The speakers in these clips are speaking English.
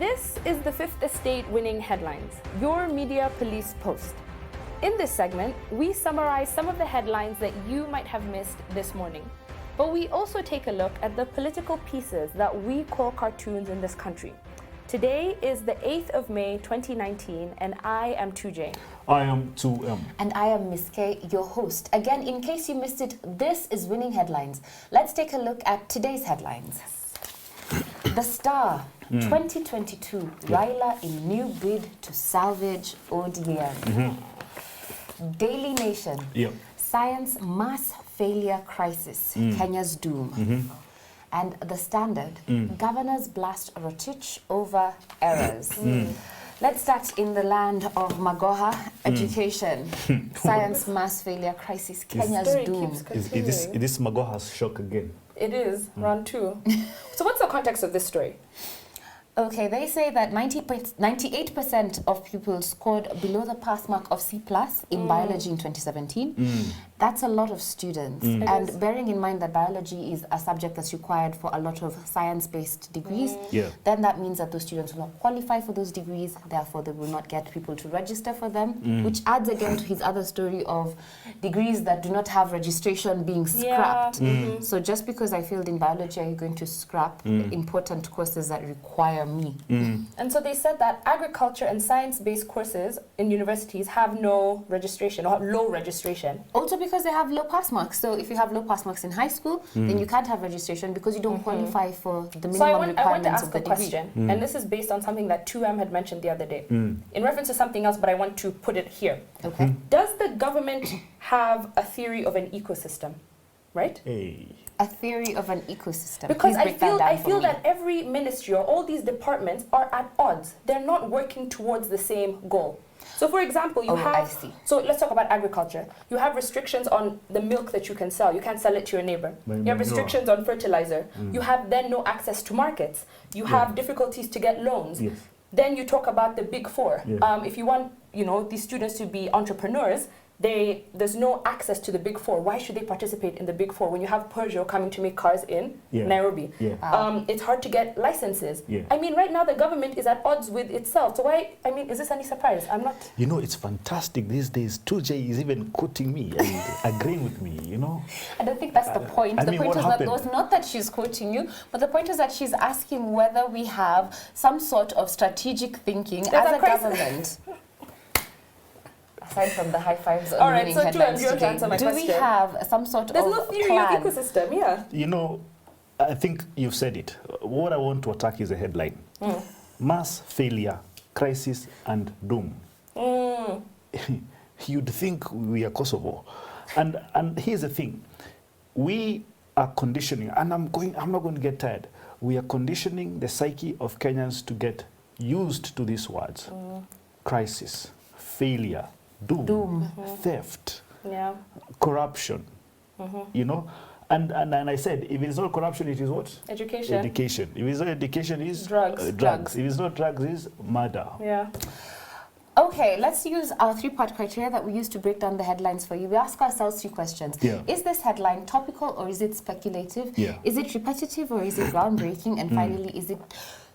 This is the Fifth Estate Winning Headlines, your media police post. In this segment, we summarize some of the headlines that you might have missed this morning. But we also take a look at the political pieces that we call cartoons in this country. Today is the 8th of May, 2019, and I am 2J. I am 2M. And I am Miss K, your host. Again, in case you missed it, this is Winning Headlines. Let's take a look at today's headlines. The Star, 2022, Raila in new bid to salvage ODM. Daily Nation, Science Mass Failure Crisis, Kenya's Doom. And The Standard, Governors blast Rotich over errors. Let's start in the land of Magoha, education. Science Mass Failure Crisis, Kenya's Doom. Is this Magoha's shock again? It is, round 2. So what's the context of this story? Okay, they say that 98% of pupils scored below the pass mark of C+ in biology in 2017. That's a lot of students. And bearing in mind that biology is a subject that's required for a lot of science-based degrees, then that means that those students will not qualify for those degrees, therefore they will not get people to register for them, which adds again to his other story of degrees that do not have registration being scrapped. So just because I failed in biology, are you going to scrap important courses that require me? And so they said that agriculture and science-based courses in universities have no registration or low registration. Also because they have low pass marks. So if you have low pass marks in high school, then you can't have registration because you don't qualify for the minimum requirements of the degree. So I want to ask a question, and this is based on something that 2M had mentioned the other day, in reference to something else, but I want to put it here. Okay. Does the government have a theory of an ecosystem, right? A theory of an ecosystem. Because I feel that every ministry or all these departments are at odds. They're not working towards the same goal. So for example, you have, so let's talk about agriculture. You have restrictions on the milk that you can sell. You can't sell it to your neighbor. You have restrictions on fertilizer. You have then no access to markets. You have difficulties to get loans. Then you talk about the big 4. If you want, these students to be entrepreneurs, there's no access to the big 4. Why should they participate in the big 4 when you have Peugeot coming to make cars in Nairobi? It's hard to get licenses. I mean, right now the government is at odds with itself. So is this any surprise? I'm not... it's fantastic these days. 2J is even quoting me and agreeing with me, I don't think that's the point. The point was not that she's quoting you, but the point is that she's asking whether we have some sort of strategic thinking as a government. Aside from the high fives on winning headlines today, do we have some sort of There's no theory of ecosystem, I think you've said it. What I want to attack is a headline. Mass failure, crisis and doom. You'd think we are Kosovo. And here's the thing. We are conditioning, and I'm not going to get tired. We are conditioning the psyche of Kenyans to get used to these words. Crisis, failure, doom, theft, corruption, and I said, if it's not corruption, it is what? Education. Education. If it's not education, it's drugs. If it's not drugs, it's murder. Okay, let's use our 3-part criteria that we use to break down the headlines for you. We ask ourselves 3 questions. Is this headline topical or is it speculative? Is it repetitive or is it groundbreaking? And finally, is it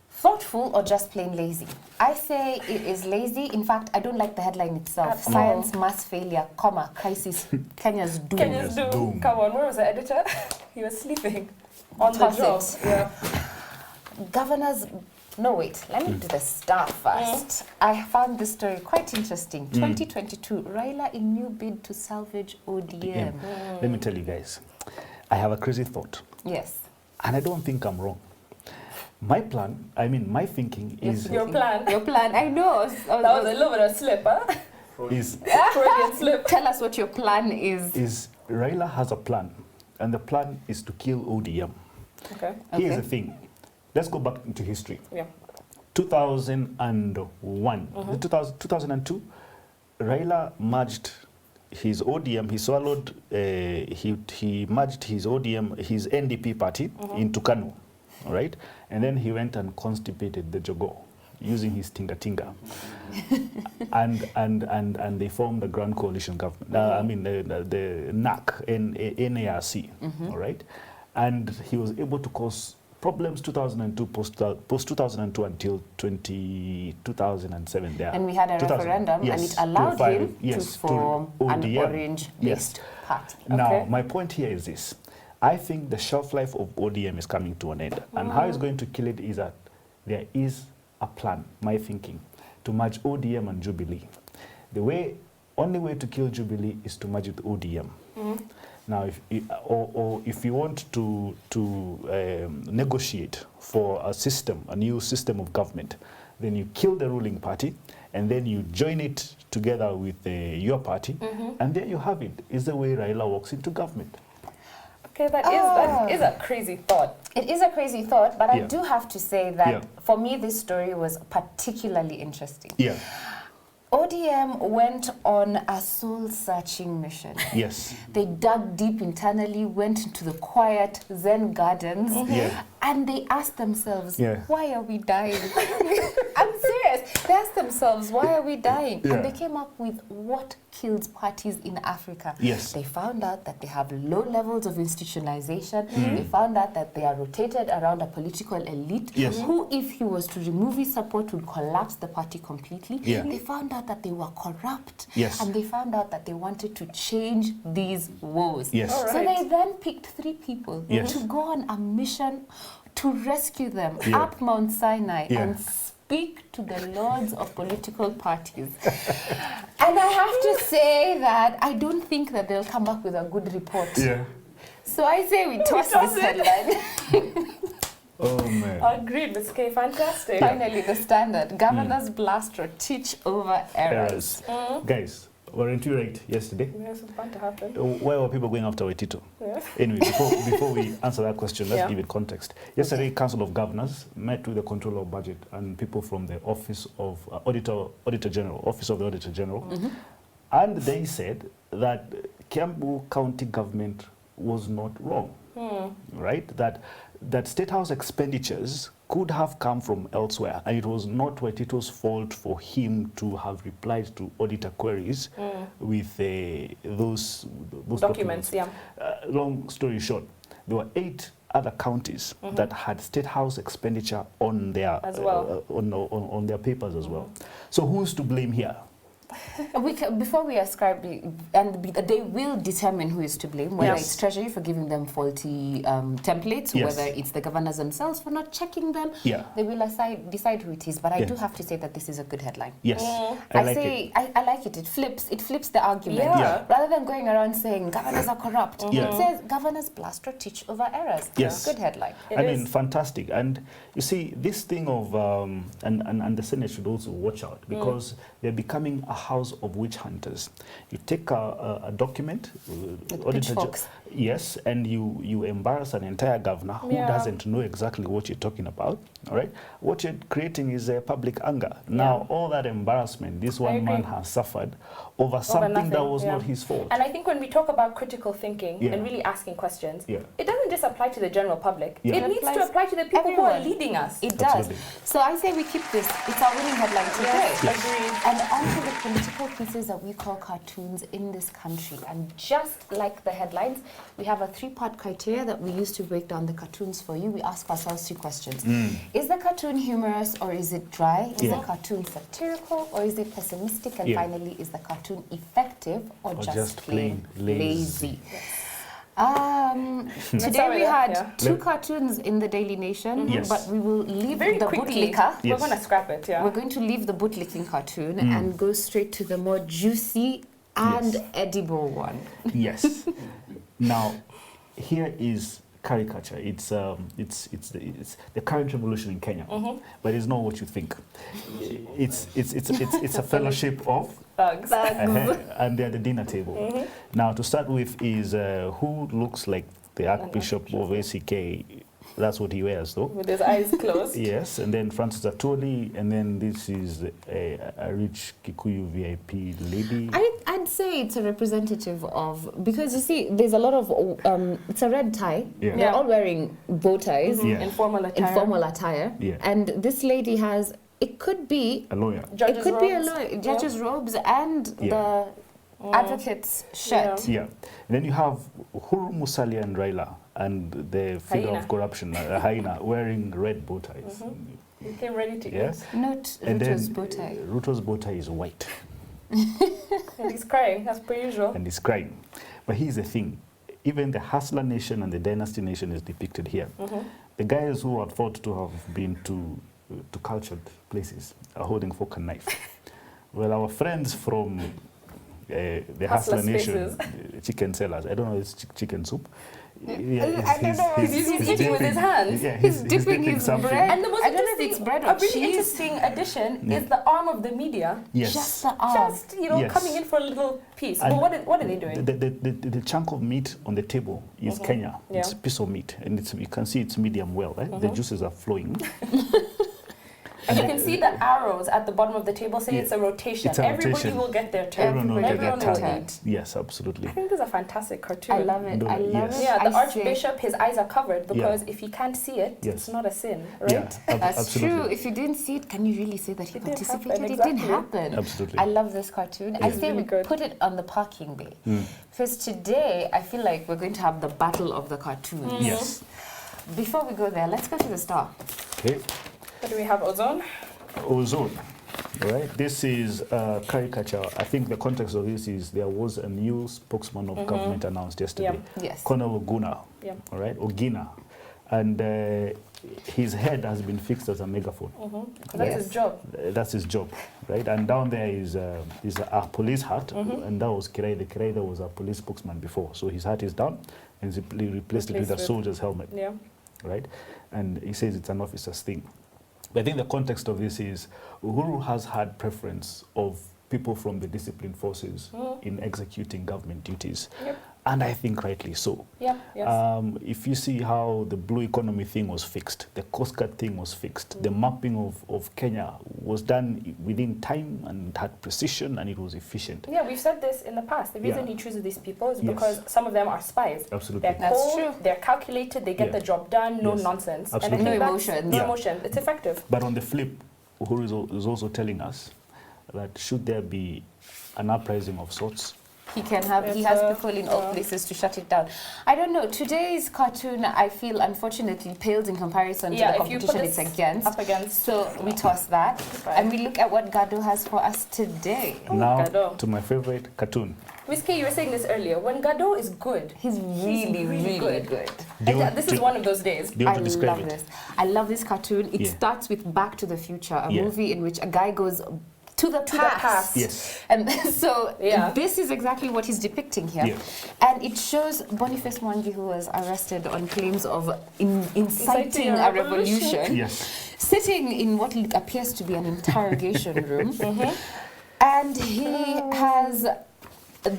thoughtful or just plain lazy? I say it is lazy. In fact, I don't like the headline itself. Science mass failure, crisis, Kenya's doom. Kenya's doom. Come on, where was the editor? He was sleeping on the job. Governors... No, wait. Let me do the Star first. I found this story quite interesting. 2022, Raila in new bid to salvage ODM. Let me tell you guys, I have a crazy thought. Yes. And I don't think I'm wrong. My plan, my thinking is... Your plan? Your plan, I know. That was a little bit of a slip, huh? Freudian slip. Tell us what your plan is. Raila has a plan, and the plan is to kill ODM. Here's the thing. Let's go back into history. 2001, 2002, Raila merged his ODM, he swallowed, he merged his ODM, his NDP party into KANU, all right? And then he went and constipated the Jogo using his tinga-tinga. and they formed the Grand Coalition Government, the NAC, NARC, all right? And he was able to cause problems 2002, post 2002 until 2007 there. And we had a referendum, yes, and it allowed him to form an ODM. orange-based party. Now, my point here is this. I think the shelf life of ODM is coming to an end. And how it's going to kill it is that there is a plan, my thinking, to merge ODM and Jubilee. The only way to kill Jubilee is to merge with ODM. Now, if you want to negotiate for a new system of government, then you kill the ruling party, and then you join it together with your party, and there you have it. Is the way Raila walks into government. Okay, that is a crazy thought. It is a crazy thought, but I do have to say that for me, this story was particularly interesting. Yeah. ODM went on a soul-searching mission. Yes. They dug deep internally, went into the quiet Zen gardens, and they asked themselves, why are we dying? I'm serious. They asked themselves, why are we dying? And they came up with what kills parties in Africa. Yes. They found out that they have low levels of institutionalization. They found out that they are rotated around a political elite who, if he was to remove his support, would collapse the party completely. They found out that they were corrupt. And they found out that they wanted to change these woes. So they then picked 3 people to go on a mission to rescue them up Mount Sinai and speak to the lords of political parties. And I have to say that I don't think that they'll come up with a good report. So I say we toss this headline. Oh, man. Agreed, Ms. K. Fantastic. Finally, the Standard. Governors blast or teach over errors. Guys, weren't you right yesterday? Yes, it's bound to happen. Why were people going after Waitito? Anyway, before we answer that question, let's give it context. Yesterday, Council of Governors met with the Controller of Budget and people from the Office of Auditor General, Office of the Auditor General, and they said that Kiambu County government was not wrong, right? That State House expenditures could have come from elsewhere, and it was not Waitito's fault for him to have replied to auditor queries with those documents. Long story short, there were 8 other counties that had State House expenditure on their on their papers as well. So who's to blame here? Before we ascribe, they will determine who is to blame, whether it's Treasury for giving them faulty templates, whether it's the governors themselves for not checking them. They will decide who it is. But I do have to say that this is a good headline. I like it. It flips the argument. Rather than going around saying governors are corrupt, it says governors blast or teach over errors. Good headline. I mean, fantastic. And you see, this thing of and the Senate should also watch out, because they're becoming a house of witch hunters. You take a document, and you embarrass an entire governor who doesn't know exactly what you're talking about. All right, what you're creating is a public anger. Now, all that embarrassment this one man has suffered over something that was not his fault. And I think when we talk about critical thinking and really asking questions, it doesn't just apply to the general public. It needs to apply to the people who are leading us. It does. So I say we keep this. It's our winning headline today. Agreed. And onto the political pieces that we call cartoons in this country. And just like the headlines, we have a 3-part criteria that we use to break down the cartoons for you. We ask ourselves 2 questions. Is the cartoon humorous, or is it dry? Is the cartoon satirical, or is it pessimistic? And finally, is the cartoon effective, or just plain lazy? Today we had 2 cartoons in the Daily Nation, but we will leave the bootlicker. We're going to scrap it, We're going to leave the bootlicking cartoon and go straight to the more juicy and edible one. Now, here is caricature. It's the current revolution in Kenya, but it's not what you think. It's a fellowship of thugs, and they're at the dinner table. Now, to start with is who looks like the Archbishop of ACK. That's what he wears, though. With his eyes closed. Yes, and then Francis Atoli, and then this is a rich Kikuyu VIP lady. I'd say it's a representative of, because you see, there's a lot of, it's a red tie. They're all wearing bow ties. Informal attire. And this lady has, it could be a lawyer. Judge's robes and the advocate's shirt. And then you have UHURU, Musalia and Raila and the figure of corruption, a hyena, wearing red bow ties. He came ready to eat. Not Ruto's bow tie. Ruto's bow tie is white. And he's crying, as per usual. And he's crying. But here's the thing. Even the hustler nation and the dynasty nation is depicted here. The guys who are thought to have been to cultured places are holding fork and knife. Well, our friends from the hustler nation, chicken sellers, I don't know, it's chicken soup. Yeah, I don't know. He's eating with his hands. Yeah, he's dipping his something. bread. And the most interesting, bread or a really cheese. interesting addition is the arm of the media. Yes. Just the arm. Just, coming in for a little piece. And But what are they doing? The chunk of meat on the table is Kenya. Yeah. It's a piece of meat, and you can see it's medium well. The juices are flowing. And you can see the arrows at the bottom of the table say it's a rotation. Everybody will get their turn. Everyone will get their will turn. eat. Yes, absolutely. I think this is a fantastic cartoon. I love it. I love it. Yeah, the Archbishop, his eyes are covered because if he can't see it, Yes. it's not a sin, right? Yeah, That's absolutely. true. If you didn't see it, can you really say that he participated? happen, It exactly. didn't happen. Absolutely. I love this cartoon. I say really we good. put it on the parking bay. Because today, I feel like we're going to have the battle of the cartoons. Yes. Before we go there, let's go to the star. Okay. What do we have? Ozone? Ozone. All right. This is a caricature. I think the context of this is there was a new spokesman of government announced yesterday. Yes. Colonel Oguna. Yeah. All right. Ogina. And his head has been fixed as a megaphone. That's his job. That's his job, right? And down there is a police hat, and that was Kirai. The Kirai that was a police spokesman before. So his hat is down, and he replaced it with a soldier's helmet, Yeah. right? And he says it's an officer's thing. But I think the context of this is Uhuru has had preference of people from the disciplined forces in executing government duties. Yep. And I think rightly so. Yeah, yes. If you see how the blue economy thing was fixed, the Coast Guard thing was fixed, the mapping of Kenya was done within time and had precision and it was efficient. Yeah, we've said this in the past. The reason he chooses these people is Yes. because some of them are spies. Absolutely. They're cold, true. they're calculated, they get the job done, no Yes. nonsense. Absolutely. And I think No that's- emotions. No Yeah. emotion. It's effective. But on the flip, Uhuru is also telling us that should there be an uprising of sorts, He has people in all places to shut it down. I don't know. Today's cartoon, I feel, unfortunately, pales in comparison to the competition it's against. Up against. So we toss that. And we look at what Gado has for us today. now Gado. to my favorite cartoon. Whiskey, you were saying this earlier. When Gado is good, He's really good. This is one of those days. Do you want to describe love it? this. I love this cartoon. It starts with Back to the Future, a movie in which a guy goes to the past. Yes. And so Yeah. this is exactly what he's depicting here. Yeah. And it shows Boniface Mwangi, who was arrested on claims of inciting a revolution, Yes. sitting in what appears to be an interrogation room. And he has...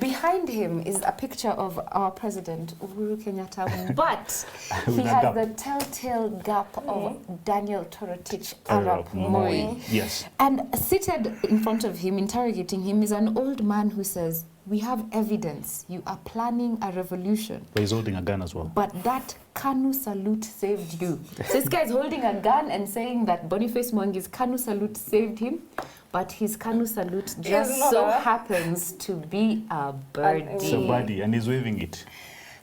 Behind him is a picture of our president, Uhuru Kenyatta, but he has the telltale gap of Daniel Torotich Arap Moi. Yes. And seated in front of him, interrogating him, is an old man who says, "We have evidence. You are planning a revolution. But he's holding a gun as well. But that Kanu salute saved you." So this guy is holding a gun and saying that Boniface Mwangi's Kanu salute saved him. But his Kanu salute just so happens to be a birdie. It's a birdie, and he's waving it.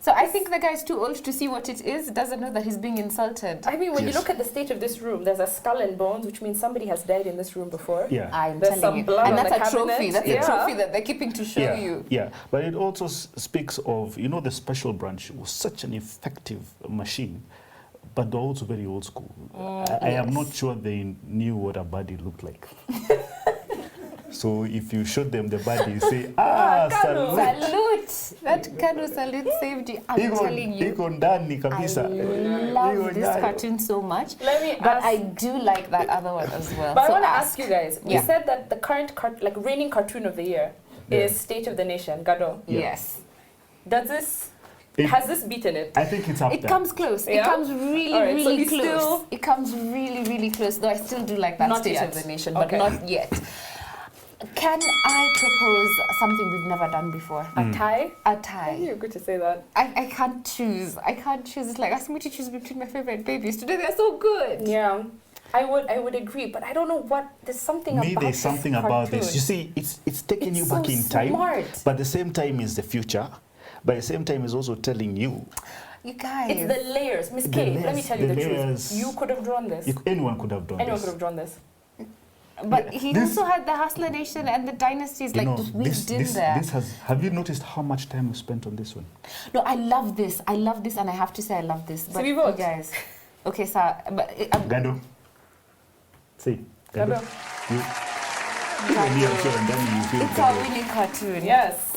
So I think the guy's too old to see what it is, doesn't know that he's being insulted. I mean, when you look at the state of this room, there's a skull and bones, which means somebody has died in this room before. Yeah. I'm There's telling some you. blood And on that's the a trophy. cabinet. That's Yeah. a trophy that they're keeping to show you. Yeah, but it also speaks of, the special branch was such an effective machine, but they're also very old school. I am not sure they knew what a body looked like. So if you showed them the body, you say, salute. Salute! That Kanu salute saved you. I'm telling you. Iko ndani kabisa. I love this cartoon so much. Let me But ask, I do like that other one as well. But so I want to ask you guys. We Yeah. said that the current reigning cartoon of the year is State of the Nation, Gado. Yes. Does this has this beaten it? I think it's up It there. comes close. It Yeah? comes really, All right, so really he's close. still- It comes really, really close. Though I still do like that Not State yet. of the Nation, but Okay. not yet. Can I propose something we've never done before? A tie? A tie. You're good to say that. I can't choose. I can't choose. It's like asking me to choose between my favorite babies. Today they're so good. Yeah. I would agree, but I don't know what there's something about There's something this about this. cartoon. You see, it's taking It's you so back in time, smart. but at the same time is the future. But at the same time is also telling you You guys. It's the layers. Miss K, let me tell you the truth. You could have drawn this. Anyone could have drawn this. Anyone could have drawn this. But he also had the Hustler Nation and the dynasties like weaved in there. Have you noticed how much time we spent on this one? No, I love this. I love this, and I have to say I love this. So we vote, guys. Okay, so Gando. Say. Gando. It's our winning cartoon. Yes.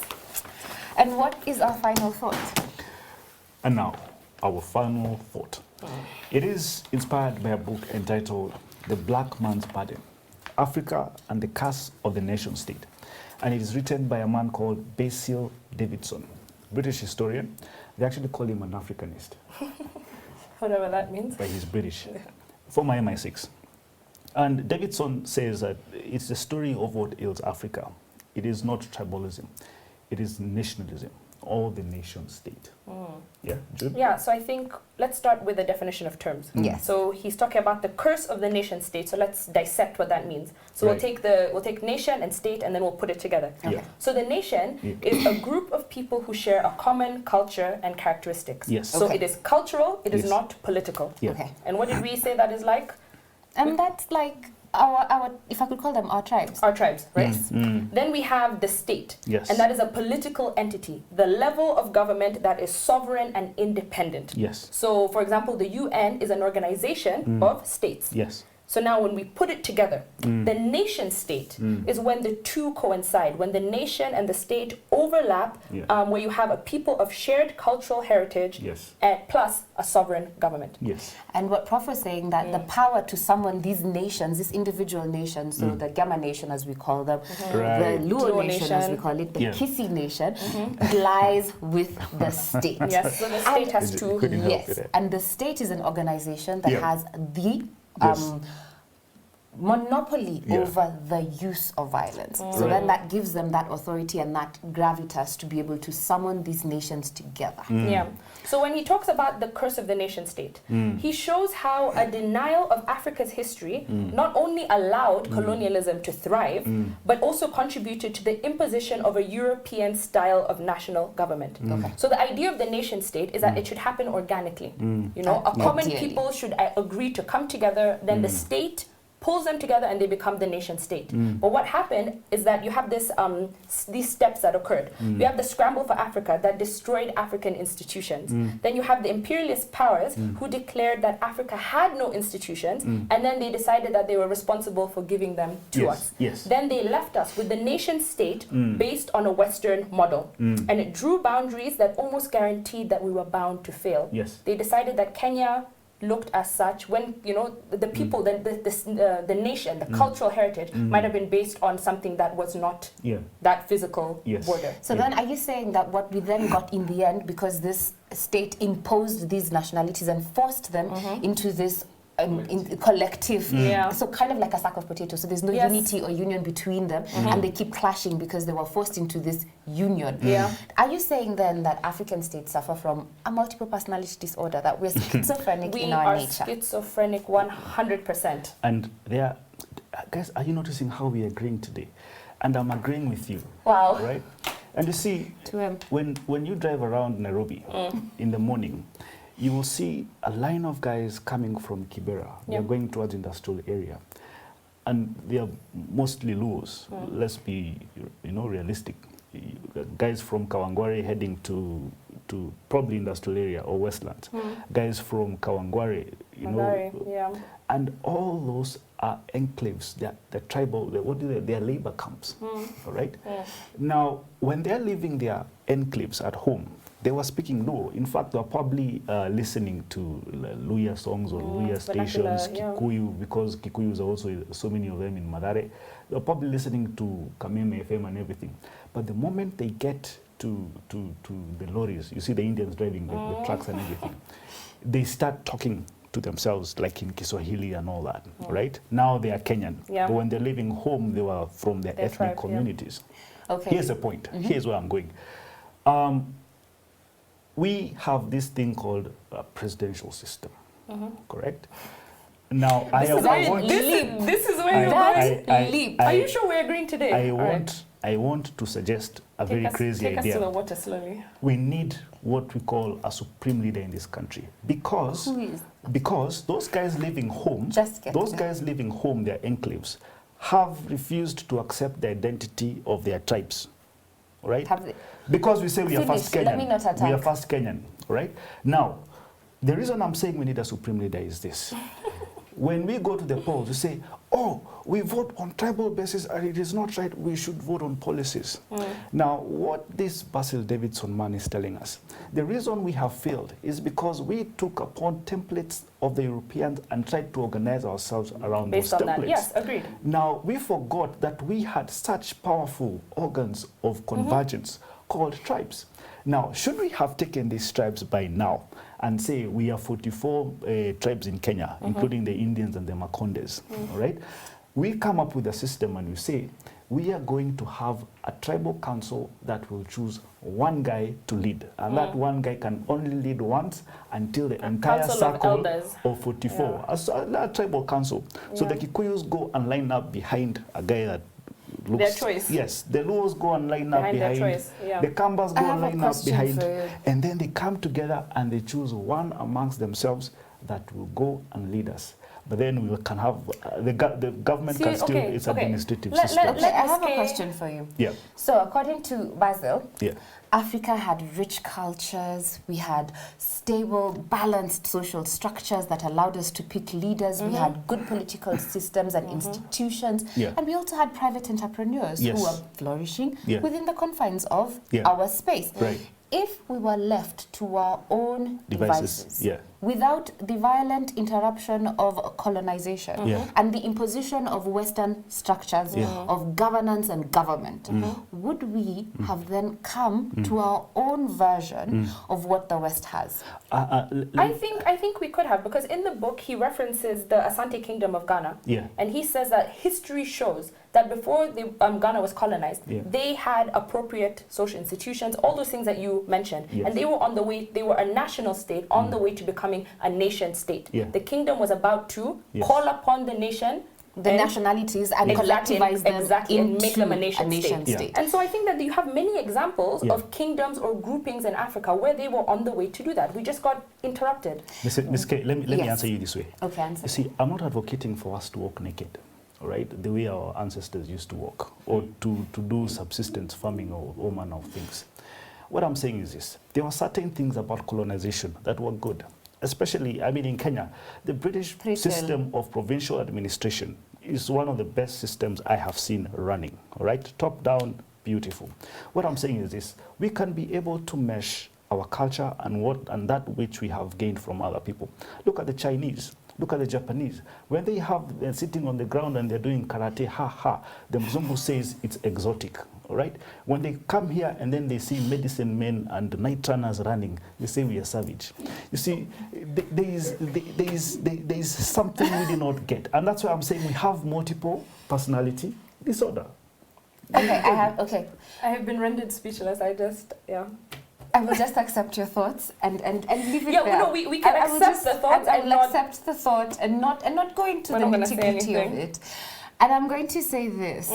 And what is our final thought? And now, our final thought. It is inspired by a book entitled The Black Man's Burden, Africa and the Curse of the Nation State. And it is written by a man called Basil Davidson, British historian. They actually call him an Africanist. Whatever that means. But he's British. Former MI6. And Davidson says that it's the story of what ails Africa. It is not tribalism. It is nationalism, or the nation state. Yeah, Jude? Yeah, so I think let's start with the definition of terms. Yes. So he's talking about the curse of the nation state. So let's dissect what that means. So we'll take nation and state, and then we'll put it together. Okay. Yeah. So the nation is a group of people who share a common culture and characteristics. Yes. So it is cultural, it is not political. Yeah. Okay. And what did we say that is like? And that's like our, if I could call them our tribes. Our tribes, right? Then we have the state. Yes. And that is a political entity, the level of government that is sovereign and independent. Yes. So, for example, the UN is an organization of states. Yes. So now when we put it together, the nation state is when the two coincide, when the nation and the state overlap, where you have a people of shared cultural heritage plus a sovereign government. Yes. And what Prof was saying, that the power to summon these nations, these individual nations, so the Gama nation as we call them, the Luo nation as we call it, the Kisi nation, lies with the state. Yes, so the state has two. Yes, and the state is an organization that has the monopoly over the use of violence. So then that gives them that authority and that gravitas to be able to summon these nations together. Yeah. So when he talks about the curse of the nation state, he shows how a denial of Africa's history not only allowed colonialism to thrive, but also contributed to the imposition of a European style of national government. So the idea of the nation state is that it should happen organically. You know, a common people should agree to come together, then the state pulls them together and they become the nation state. But what happened is that you have this these steps that occurred. You have the scramble for Africa that destroyed African institutions. Then you have the imperialist powers who declared that Africa had no institutions, and then they decided that they were responsible for giving them to us. Then they left us with the nation state based on a Western model. And it drew boundaries that almost guaranteed that we were bound to fail. They decided that Kenya looked as such when, you know, the people, the nation, the cultural heritage might have been based on something that was not that physical border. So then are you saying that what we then got in the end, because this state imposed these nationalities and forced them into this collective, so kind of like a sack of potatoes, so there's no unity or union between them, and they keep clashing because they were forced into this union. Are you saying then that African states suffer from a multiple personality disorder, that we're schizophrenic in our nature? We are schizophrenic 100%. And there, guys, are you noticing how we are agreeing today? And I'm agreeing with you. Wow. Right? And you see, when you drive around Nairobi in the morning, you will see a line of guys coming from Kibera. They're going towards industrial area. And they are mostly Luos. Let's be, realistic. Guys from Kawangware heading to probably industrial area or Westlands. Guys from Kawangware, and all those are enclaves. They're tribal. They're labor camps. All right. Now, when they're leaving their enclaves at home, they were speaking Luo. In fact, they were probably listening to Luya songs or Luya stations, Kikuyu, because Kikuyus are also so many of them in Madare. They were probably listening to Kameme FM and everything. But the moment they get to the lorries, you see the Indians driving the trucks and everything, they start talking to themselves like in Kiswahili and all that, right? Now they are Kenyan. But when they're leaving home, they were from their ethnic communities. Okay. Here's the point. Here's where I'm going. We have this thing called a presidential system, correct? Now, this is where you're going. Are you sure we're agreeing today? I want to suggest a very crazy idea. Take us to the water slowly. We need what we call a supreme leader in this country, because those guys living home, their enclaves, have refused to accept the identity of their tribes, right? Because we say we are first Kenyan. We are first Kenyan, right? Now, the reason I'm saying we need a supreme leader is this. When we go to the polls, we say, oh, we vote on tribal basis and it is not right, we should vote on policies. Now, what this Basil Davidson man is telling us, the reason we have failed is because we took upon templates of the Europeans and tried to organize ourselves around those templates. That. Yes, agreed. Now, we forgot that we had such powerful organs of convergence called tribes. Now, should we have taken these tribes by now and say we are 44 tribes in Kenya, including the Indians and the Makondes, all right? We come up with a system and we say, we are going to have a tribal council that will choose one guy to lead. And that one guy can only lead once until the entire circle of 44. A tribal council. So the Kikuyus go and line up behind a guy that looks... Their choice. Yes, the Luos go and line up behind. The Kambas go and line up behind. And then they come together and they choose one amongst themselves that will go and lead us. But then we can have, the government can still, it's administrative system. I have a question for you. Yeah. So according to Basil, Africa had rich cultures, we had stable, balanced social structures that allowed us to pick leaders, we had good political systems and institutions, and we also had private entrepreneurs who were flourishing within the confines of our space. Right. If we were left to our own devices without the violent interruption of colonization and the imposition of Western structures of governance and government, would we have then come to our own version of what the West has? I think we could have, because in the book he references the Asante Kingdom of Ghana, and he says that history shows that before Ghana was colonized, they had appropriate social institutions, all those things that you mentioned, and they were on the way, they were a national state on the way to becoming a nation state. The kingdom was about to call upon the nation, the nationalities, and collectivize them and make them a nation state. And so I think that you have many examples of kingdoms or groupings in Africa where they were on the way to do that. We just got interrupted. Ms. K, let me answer you this way. Okay, answer. You see, I'm not advocating for us to walk naked, right? The way our ancestors used to walk, or to do subsistence farming or all manner of things. What I'm saying is this: there were certain things about colonization that were good. Especially, I mean, in Kenya, the British system of provincial administration is one of the best systems I have seen running, all right? Top down, beautiful. What I'm saying is this: we can be able to mesh our culture and that which we have gained from other people. Look at the Chinese. Look at the Japanese. When they're sitting on the ground and they're doing karate, the Mzungu says it's exotic, all right? When they come here and then they see medicine men and night runners running, they say we are savage. You see, there is something we do not get. And that's why I'm saying we have multiple personality disorder. I have been rendered speechless. I will just accept your thoughts and leave it there. No, we can accept the thoughts. I will accept the thought and not go into the nitty-gritty of it. And I'm going to say this,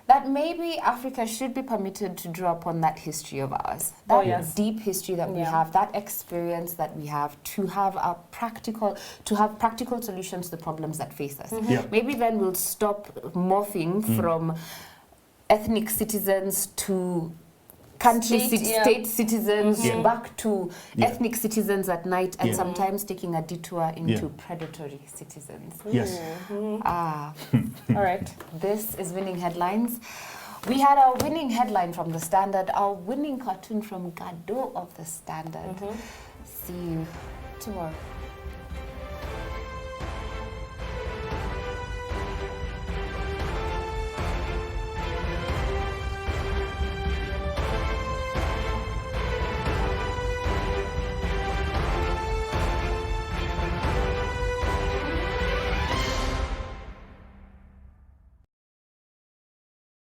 that maybe Africa should be permitted to draw upon that history of ours, that deep history that we have, that experience that we have, to have practical solutions to the problems that face us. Maybe then we'll stop morphing from ethnic citizens to state citizens, back to ethnic citizens at night, and sometimes taking a detour into predatory citizens. Yes. All right. This is Winning Headlines. We had our winning headline from The Standard, our winning cartoon from Gado of The Standard. See you tomorrow.